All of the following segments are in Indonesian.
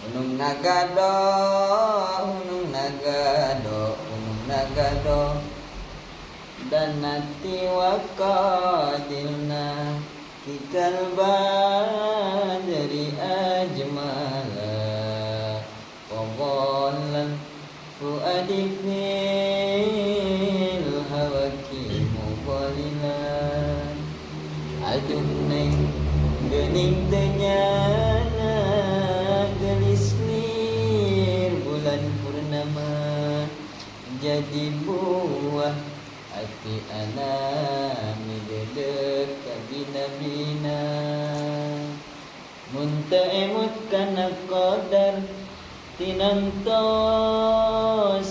Unung nagado, unung nagado, unung nagado. Dan nati waqadilna kikal badri ajmala Qadhallan fuadi fil hawaki mughalilan. Aduh neng gening tenyana gelislir bulan purnama jadi buah hati anami dedek kabina-bina. Munta emut kana qadar tinantos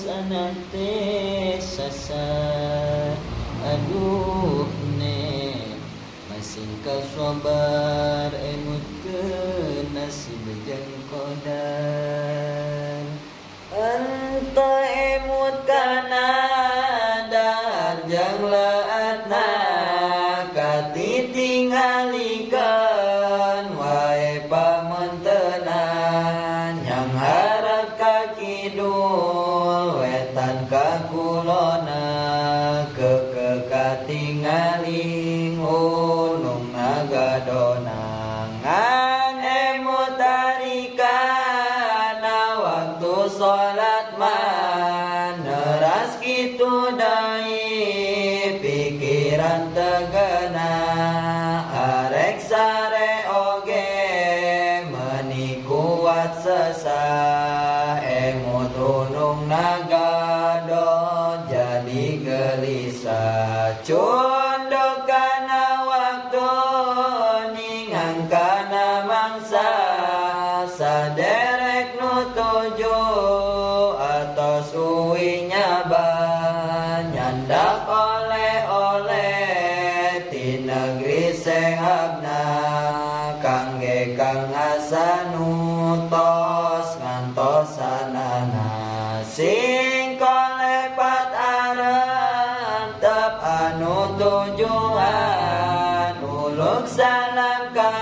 anak teh sasar. Aduh ne masing kasabar emut ke nasib jeung qadar. Anta emut kana jang laatna katitingalikeun wae pamontenan yang harap ka kidul wetan ka kulona katingaling unung nagadona ngan emutarikana waktu salat man neras kitu dai pikiran tegana arek sare oge meuni kuat sesah emut unung nagado jadi gelisah condok kana waktu ningang kana mangsa saderek nutuju atos uwi nyaban nyandak oleh-oleh ti negeri sehabna kangge kang asanutos ngantosanana sing kolepat arep tep anu tujuan uluk salam ka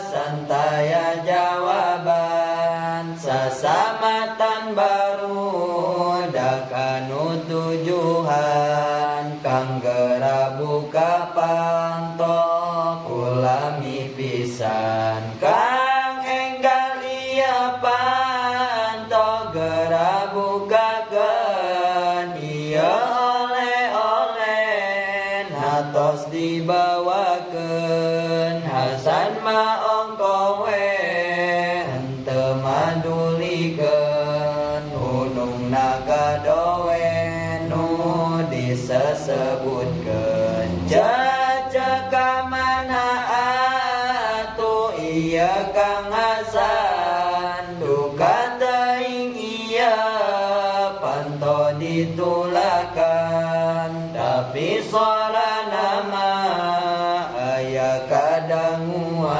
santaya jawaban sasamatan baru dak anu tujuan kang gerabu ka pantok ulami pisan kang enggal ieu pantok gerabu kakeun ieu oleh-oleh natos dibawakeun Hasan ma ongko we henteu madulikeun unung nagado we nu disebutkeun ceceka mana atuh ieu Kang Hasan duka teuing ieu panto ditulakan tapi sorana mah aya kadanguan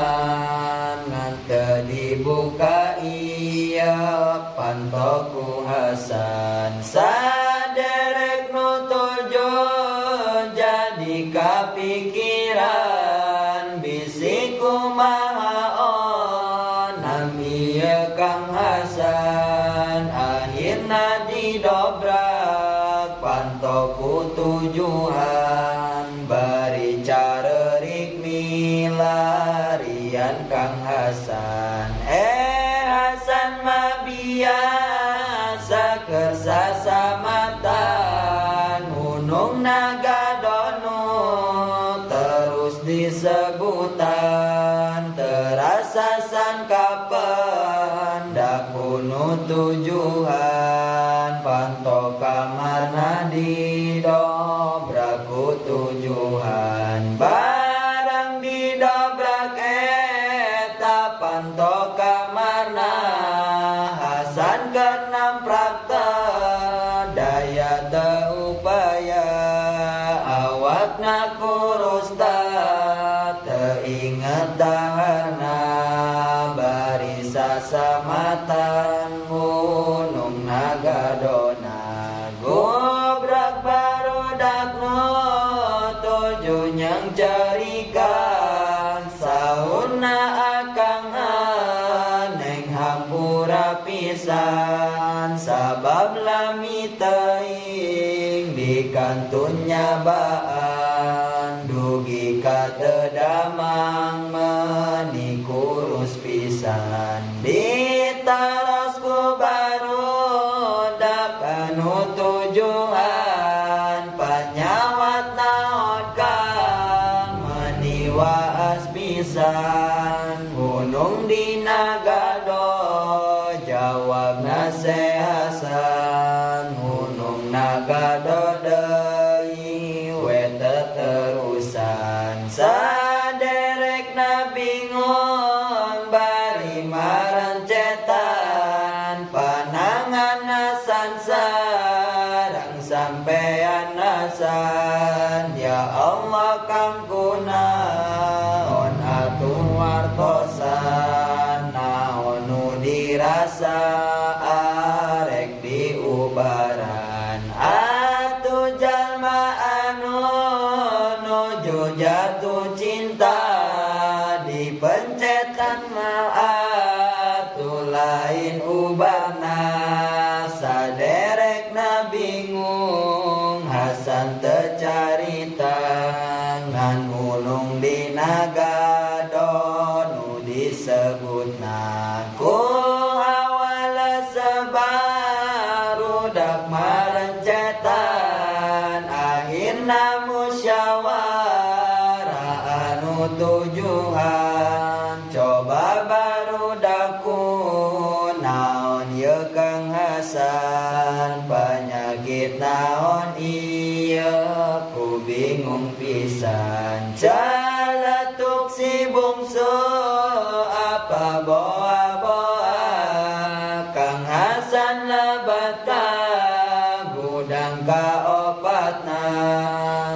ngan teu dibuka ieu panto ku Hasan saderek nutuju jadi kapikiran bisi kumaha onam ieu Kang Hasan akhirna didobrak panto ku tujuan bari careurik milarian Kang Hasan Hasan mah biasa keur sasamatan unung nagadonu terus disebutan terasa sangkapan dak kuno tujuan panto kamarna didobrak ku tujuan barang didobrak eta panto kamarna Hasan keur namprak daya teu upaya awakna kurus teu inget daharna bari sasamatan unung nagadona gobrak barudak nu tuju nyang carikan sauna akang neng ham pisan sabab lami teing di kantunnya baan dugi katedamang meni kurus pisan ditaras ku baru dakanu tujuan panyawat naon kang meniwaas pisan gunung dina gado jawab nasehasan gunung nagado deui we teterusan saderek na bingung bari marancetan panangan nasan sarang sampean nasan ya Allah kang kunaon atuh wartosan naon nu dirasa arek diubaran atuh jalma anu nuju jatuh cinta dipencetan mah atuh lain ubarna saderek na bingung Hasan tecarita ngan gunung dina gado nu disebutna ku awal sebarudak marencetan akhirna musyawarah anu tujuan coba barudaku naon ye Kang Hasan penyakit naon ieu ku bingung pisan caletuk si bungsu apa boa-boa Kang Hasan lebat ka gudang ka opatna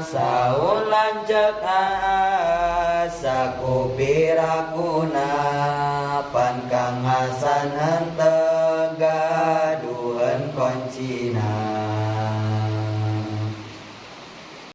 saun lanceuk asa ku pirakuna pan Kang Hasan henteu gaduhan koncina